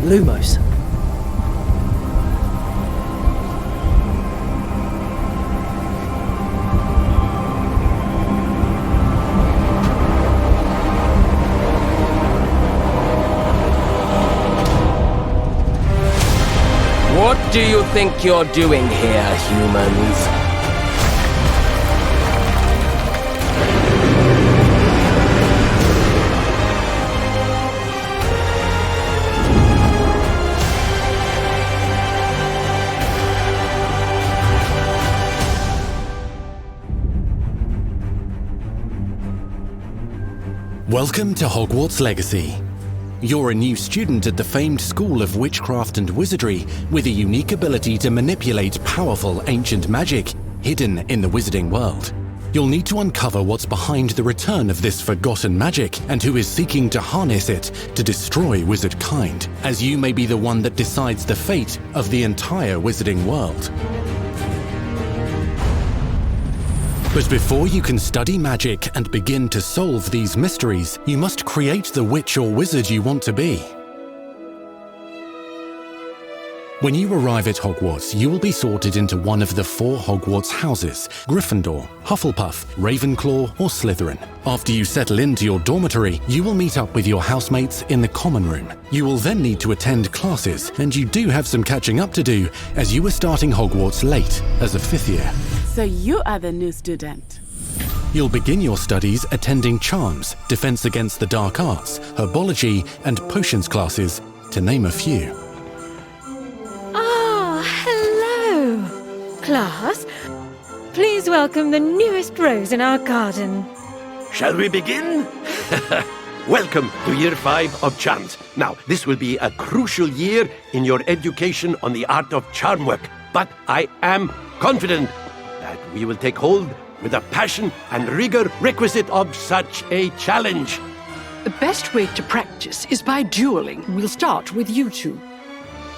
Lumos. What do you think you're doing here, humans? Welcome to Hogwarts Legacy. You're a new student at the famed School of Witchcraft and Wizardry with a unique ability to manipulate powerful ancient magic hidden in the wizarding world. You'll need to uncover what's behind the return of this forgotten magic and who is seeking to harness it to destroy wizard kind, as you may be the one that decides the fate of the entire wizarding world. But before you can study magic and begin to solve these mysteries, you must create the witch or wizard you want to be. When you arrive at Hogwarts, you will be sorted into one of the 4 Hogwarts houses: Gryffindor, Hufflepuff, Ravenclaw, or Slytherin. After you settle into your dormitory, you will meet up with your housemates in the common room. You will then need to attend classes, and you do have some catching up to do, as you are starting Hogwarts late as a 5th year. So you are the new student. You'll begin your studies attending Charms, Defense Against the Dark Arts, Herbology, and Potions classes, to name a few. Hello, class. Please welcome the newest rose in our garden. Shall we begin? Welcome to Year 5 of Charms. Now, this will be a crucial year in your education on the art of charm work, but I am confident that we will take hold with the passion and rigor requisite of such a challenge. The best way to practice is by dueling. We'll start with you two.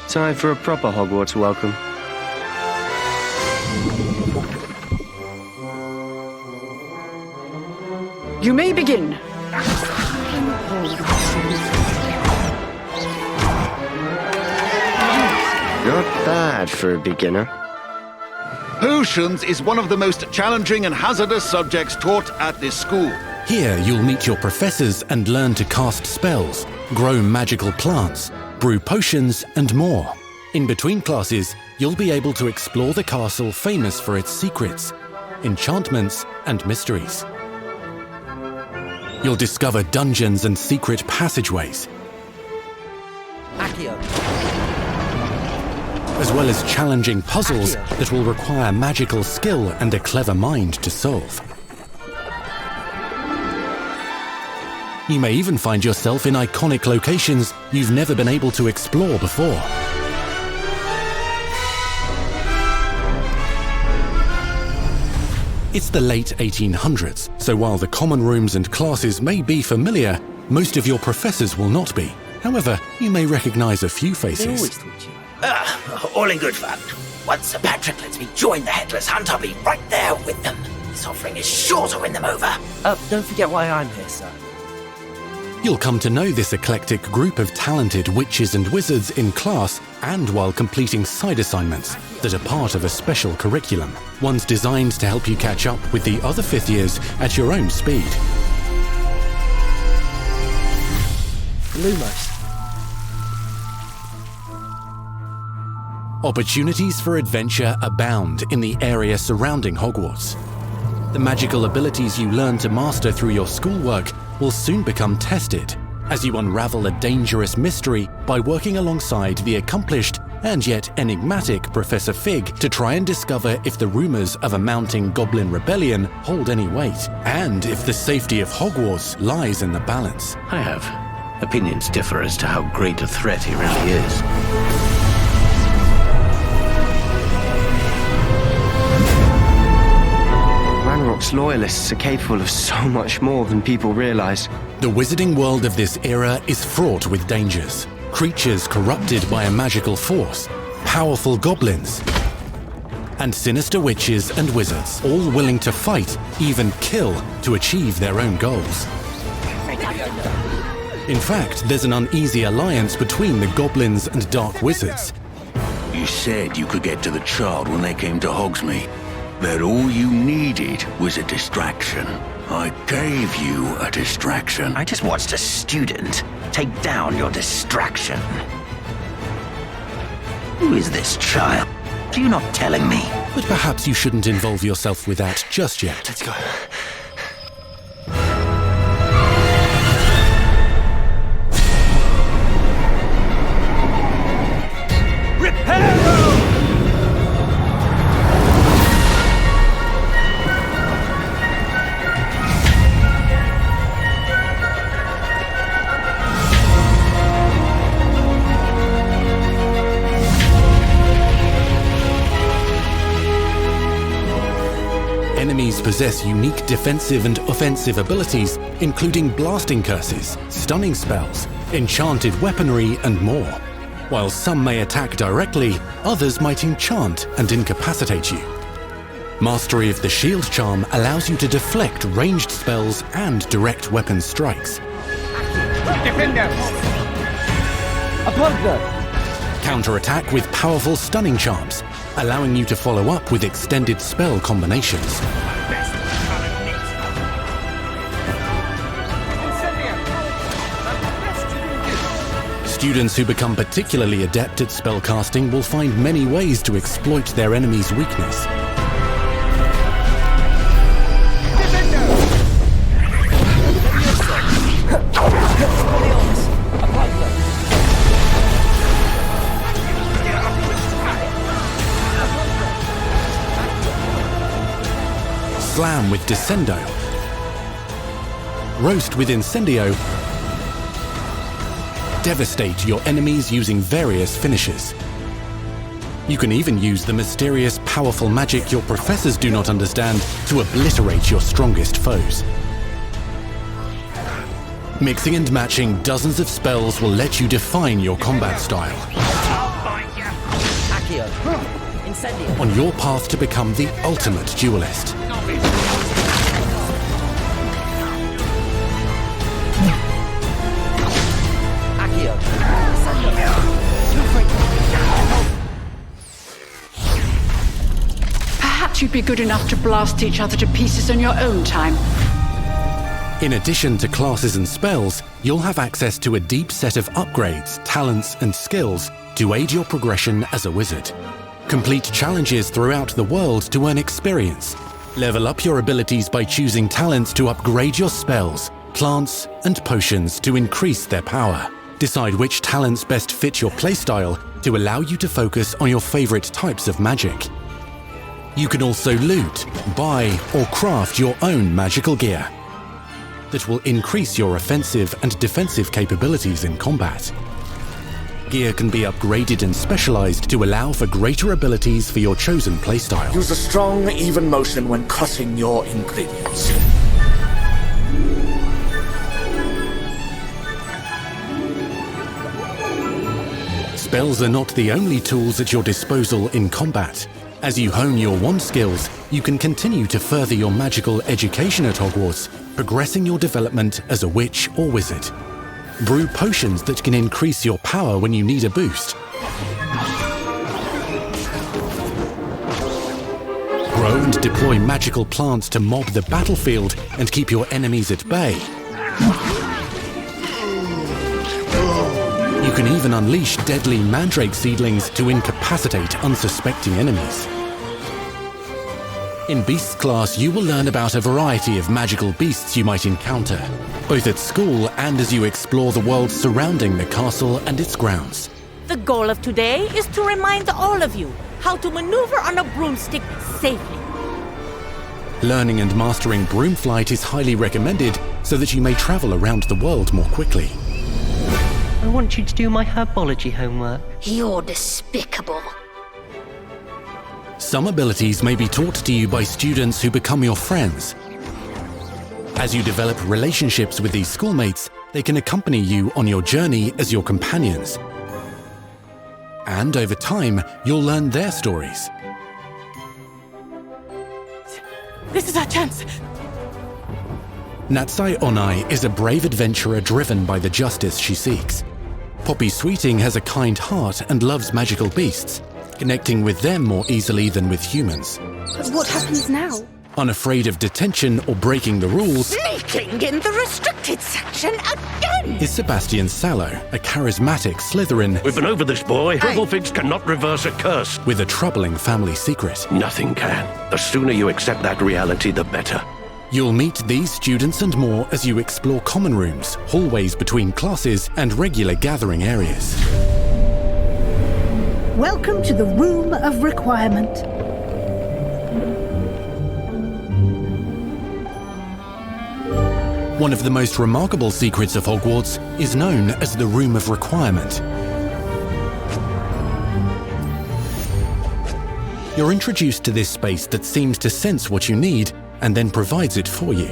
Time for a proper Hogwarts welcome. You may begin. Not bad for a beginner. Potions is one of the most challenging and hazardous subjects taught at this school. Here, you'll meet your professors and learn to cast spells, grow magical plants, brew potions, and more. In between classes, you'll be able to explore the castle famous for its secrets, enchantments, and mysteries. You'll discover dungeons and secret passageways, as well as challenging puzzles that will require magical skill and a clever mind to solve. You may even find yourself in iconic locations you've never been able to explore before. It's the late 1800s, so while the common rooms and classes may be familiar, most of your professors will not be. However, you may recognize a few faces. All in good fun. Once Sir Patrick lets me join the Headless Hunt, I'll be right there with them. This offering is sure to win them over. Don't forget why I'm here, sir. You'll come to know this eclectic group of talented witches and wizards in class and while completing side assignments that are part of a special curriculum, ones designed to help you catch up with the other 5th years at your own speed. Lumos. Opportunities for adventure abound in the area surrounding Hogwarts. The magical abilities you learn to master through your schoolwork will soon become tested as you unravel a dangerous mystery by working alongside the accomplished and yet enigmatic Professor Fig to try and discover if the rumors of a mounting goblin rebellion hold any weight, and if the safety of Hogwarts lies in the balance. I have opinions differ as to how great a threat he really is. Ranrock's loyalists are capable of so much more than people realize. The wizarding world of this era is fraught with dangers. Creatures corrupted by a magical force, powerful goblins, and sinister witches and wizards, all willing to fight, even kill, to achieve their own goals. In fact, there's an uneasy alliance between the goblins and dark wizards. You said you could get to the child when they came to Hogsmeade. That all you needed was a distraction. I gave you a distraction. I just watched a student take down your distraction. Who is this child? Are you not telling me? But perhaps you shouldn't involve yourself with that just yet. Let's go. Enemies possess unique defensive and offensive abilities, including blasting curses, stunning spells, enchanted weaponry, and more. While some may attack directly, others might enchant and incapacitate you. Mastery of the shield charm allows you to deflect ranged spells and direct weapon strikes. Defender! Apollo! Counterattack with powerful stunning charms, allowing you to follow up with extended spell combinations. Students who become particularly adept at spellcasting will find many ways to exploit their enemy's weakness. Slam with Descendo. Roast with Incendio. Devastate your enemies using various finishes. You can even use the mysterious, powerful magic your professors do not understand to obliterate your strongest foes. Mixing and matching dozens of spells will let you define your combat style. On your path to become the ultimate duelist. Perhaps you'd be good enough to blast each other to pieces on your own time. In addition to classes and spells, you'll have access to a deep set of upgrades, talents, and skills to aid your progression as a wizard. Complete challenges throughout the world to earn experience. Level up your abilities by choosing talents to upgrade your spells, plants, and potions to increase their power. Decide which talents best fit your playstyle to allow you to focus on your favorite types of magic. You can also loot, buy, or craft your own magical gear that will increase your offensive and defensive capabilities in combat. Gear can be upgraded and specialized to allow for greater abilities for your chosen playstyle. Use a strong, even motion when cutting your ingredients. Spells are not the only tools at your disposal in combat. As you hone your wand skills, you can continue to further your magical education at Hogwarts, progressing your development as a witch or wizard. Brew potions that can increase your power when you need a boost. Grow and deploy magical plants to mob the battlefield and keep your enemies at bay. You can even unleash deadly mandrake seedlings to incapacitate unsuspecting enemies. In Beasts class, you will learn about a variety of magical beasts you might encounter, both at school and as you explore the world surrounding the castle and its grounds. The goal of today is to remind all of you how to maneuver on a broomstick safely. Learning and mastering broom flight is highly recommended so that you may travel around the world more quickly. I want you to do my herbology homework. You're despicable. Some abilities may be taught to you by students who become your friends. As you develop relationships with these schoolmates, they can accompany you on your journey as your companions. And over time, you'll learn their stories. This is our chance. Natsai Onai is a brave adventurer driven by the justice she seeks. Poppy Sweeting has a kind heart and loves magical beasts, connecting with them more easily than with humans. But what happens now? Unafraid of detention or breaking the rules, Sneaking in the restricted section again! is Sebastian Sallow, a charismatic Slytherin We've been over this, boy. Triple cannot reverse a curse. with a troubling family secret. Nothing can. The sooner you accept that reality, the better. You'll meet these students and more as you explore common rooms, hallways between classes, and regular gathering areas. Welcome to the Room of Requirement. One of the most remarkable secrets of Hogwarts is known as the Room of Requirement. You're introduced to this space that seems to sense what you need and then provides it for you.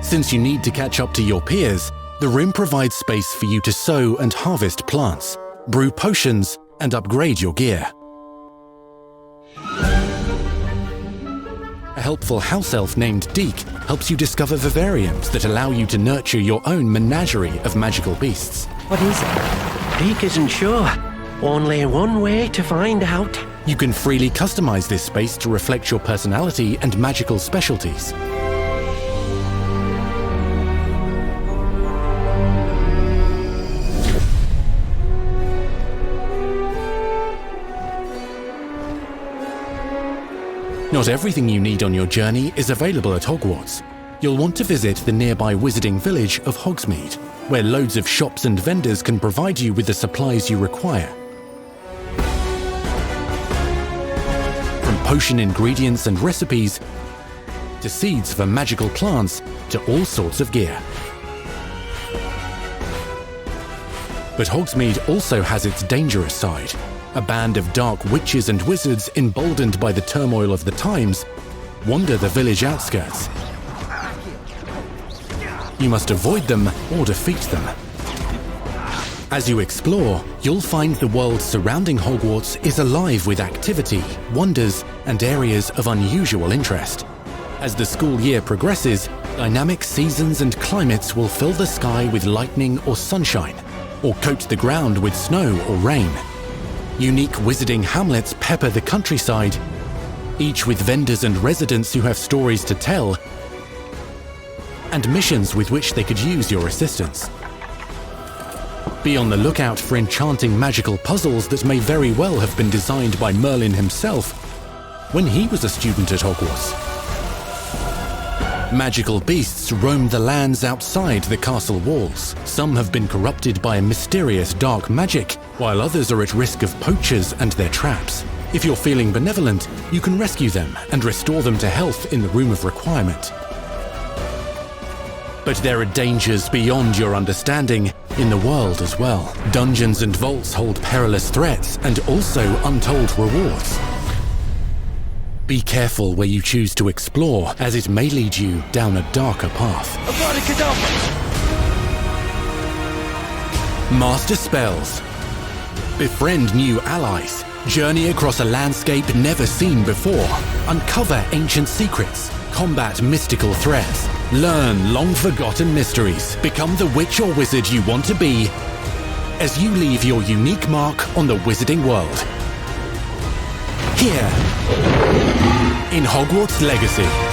Since you need to catch up to your peers, the room provides space for you to sow and harvest plants, brew potions, and upgrade your gear. A helpful house elf named Deke helps you discover vivariums that allow you to nurture your own menagerie of magical beasts. What is it? Deke isn't sure. Only one way to find out. You can freely customize this space to reflect your personality and magical specialties. Not everything you need on your journey is available at Hogwarts. You'll want to visit the nearby wizarding village of Hogsmeade, where loads of shops and vendors can provide you with the supplies you require. From potion ingredients and recipes, to seeds for magical plants, to all sorts of gear. But Hogsmeade also has its dangerous side. A band of dark witches and wizards, emboldened by the turmoil of the times, wander the village outskirts. You must avoid them or defeat them. As you explore, you'll find the world surrounding Hogwarts is alive with activity, wonders, and areas of unusual interest. As the school year progresses, dynamic seasons and climates will fill the sky with lightning or sunshine, or coat the ground with snow or rain. Unique wizarding hamlets pepper the countryside, each with vendors and residents who have stories to tell, and missions with which they could use your assistance. Be on the lookout for enchanting magical puzzles that may very well have been designed by Merlin himself when he was a student at Hogwarts. Magical beasts roam the lands outside the castle walls. Some have been corrupted by a mysterious dark magic, while others are at risk of poachers and their traps. If you're feeling benevolent, you can rescue them and restore them to health in the Room of Requirement. But there are dangers beyond your understanding in the world as well. Dungeons and vaults hold perilous threats and also untold rewards. Be careful where you choose to explore, as it may lead you down a darker path. Master spells. Befriend new allies. Journey across a landscape never seen before. Uncover ancient secrets. Combat mystical threats. Learn long-forgotten mysteries. Become the witch or wizard you want to be as you leave your unique mark on the wizarding world. Here, in Hogwarts Legacy.